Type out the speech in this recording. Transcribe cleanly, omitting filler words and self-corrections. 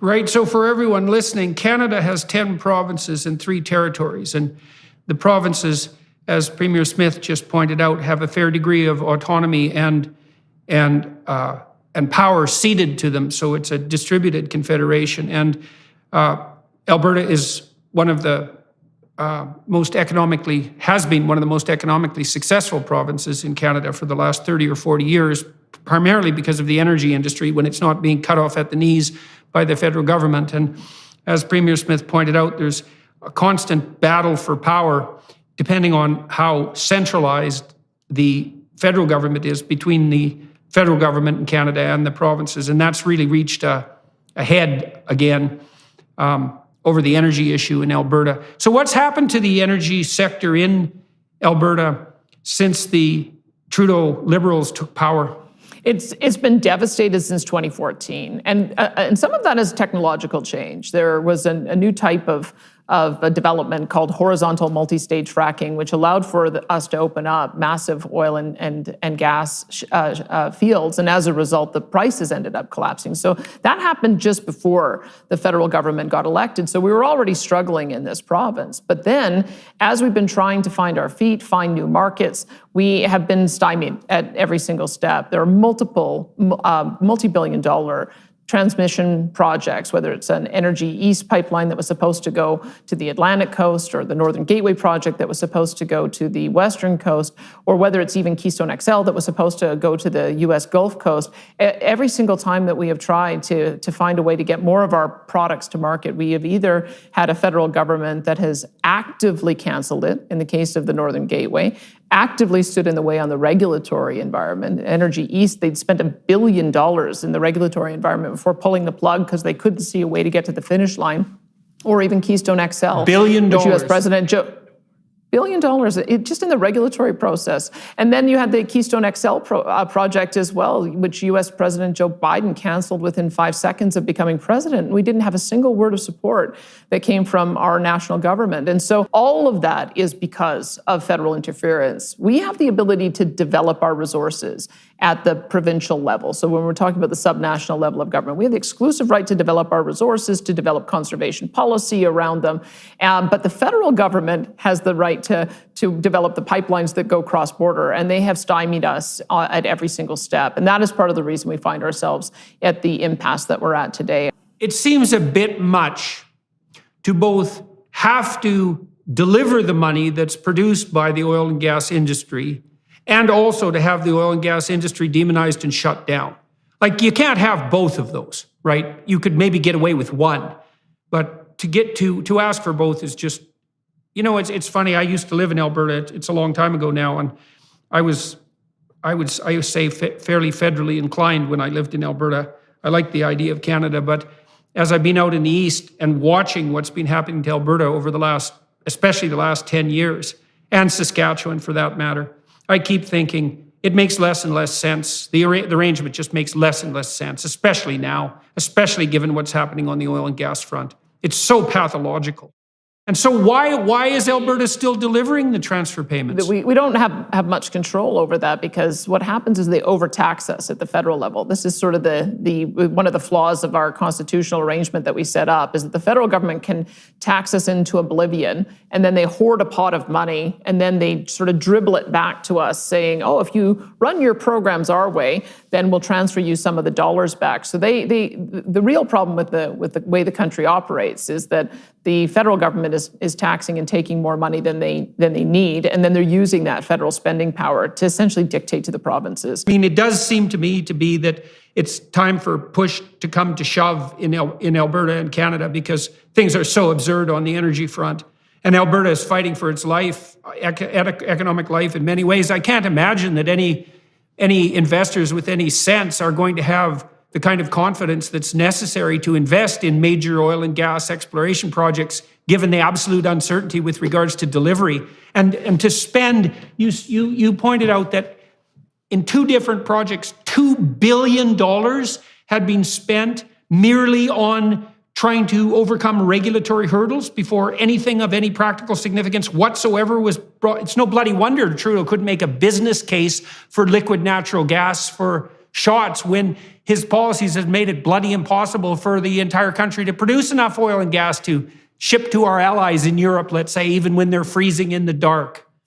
Right. So for everyone listening, Canada has 10 provinces and 3 territories. And the provinces, as Premier Smith just pointed out, have a fair degree of autonomy and power ceded to them. So it's a distributed confederation. And Alberta is one of the has been one of the most economically successful provinces in Canada for the last 30 or 40 years, primarily because of the energy industry when it's not being cut off at the knees by the federal government. And as Premier Smith pointed out, there's a constant battle for power depending on how centralized the federal government is between the federal government in Canada and the provinces. And that's really reached a head again over the energy issue in Alberta. So what's happened to the energy sector in Alberta since the Trudeau Liberals took power? It's been devastated since 2014, and some of that is technological change. There was a new type of a development called horizontal multi-stage fracking, which allowed for us to open up massive oil and gas fields, and as a result, the prices ended up collapsing. So that happened just before the federal government got elected. So we were already struggling in this province. But then, as we've been trying to find our feet, find new markets, we have been stymied at every single step. There are multiple multi-billion-dollar transmission projects, whether it's an Energy East pipeline that was supposed to go to the Atlantic coast, or the Northern Gateway project that was supposed to go to the Western coast, or whether it's even Keystone XL that was supposed to go to the US Gulf Coast. Every single time that we have tried to find a way to get more of our products to market, we have either had a federal government that has actively canceled it, in the case of the Northern Gateway, actively stood in the way on the regulatory environment. Energy East, they'd spent $1 billion in the regulatory environment before pulling the plug because they couldn't see a way to get to the finish line. Or even Keystone XL. $1 billion. Which US President Joe... $1 billion, just in the regulatory process. And then you had the Keystone XL project as well, which US President Joe Biden canceled within 5 seconds of becoming president. We didn't have a single word of support that came from our national government. And so all of that is because of federal interference. We have the ability to develop our resources at the provincial level. So when we're talking about the subnational level of government, we have the exclusive right to develop our resources, to develop conservation policy around them. But the federal government has the right to develop the pipelines that go cross-border, and they have stymied us at every single step. And that is part of the reason we find ourselves at the impasse that we're at today. It seems a bit much to both have to deliver the money that's produced by the oil and gas industry and also to have the oil and gas industry demonized and shut down. Like, you can't have both of those, right? You could maybe get away with one, but to ask for both is just, it's funny. I used to live in Alberta. It's a long time ago now, and I would say fairly federally inclined when I lived in Alberta. I like the idea of Canada, but as I've been out in the East and watching what's been happening to Alberta over especially the last 10 years, and Saskatchewan for that matter, I keep thinking it makes less and less sense. The arrangement just makes less and less sense, especially now, especially given what's happening on the oil and gas front. It's so pathological. And so why is Alberta still delivering the transfer payments? We don't have much control over that, because what happens is they overtax us at the federal level. This is sort of the one of the flaws of our constitutional arrangement that we set up, is that the federal government can tax us into oblivion, and then they hoard a pot of money, and then they sort of dribble it back to us saying, oh, if you run your programs our way, then we'll transfer you some of the dollars back. So the real problem with the way the country operates is that the federal government is taxing and taking more money than they need, and then they're using that federal spending power to essentially dictate to the provinces. I mean, it does seem to me to be that it's time for push to come to shove in Alberta and Canada, because things are so absurd on the energy front. And Alberta is fighting for its life, economic life in many ways. I can't imagine that any investors with any sense are going to have the kind of confidence that's necessary to invest in major oil and gas exploration projects, given the absolute uncertainty with regards to delivery. And to spend, you pointed out that in 2 different projects, $2 billion had been spent merely on trying to overcome regulatory hurdles before anything of any practical significance whatsoever was brought. It's no bloody wonder Trudeau couldn't make a business case for liquid natural gas for shots when his policies have made it bloody impossible for the entire country to produce enough oil and gas to ship to our allies in Europe, let's say, even when they're freezing in the dark.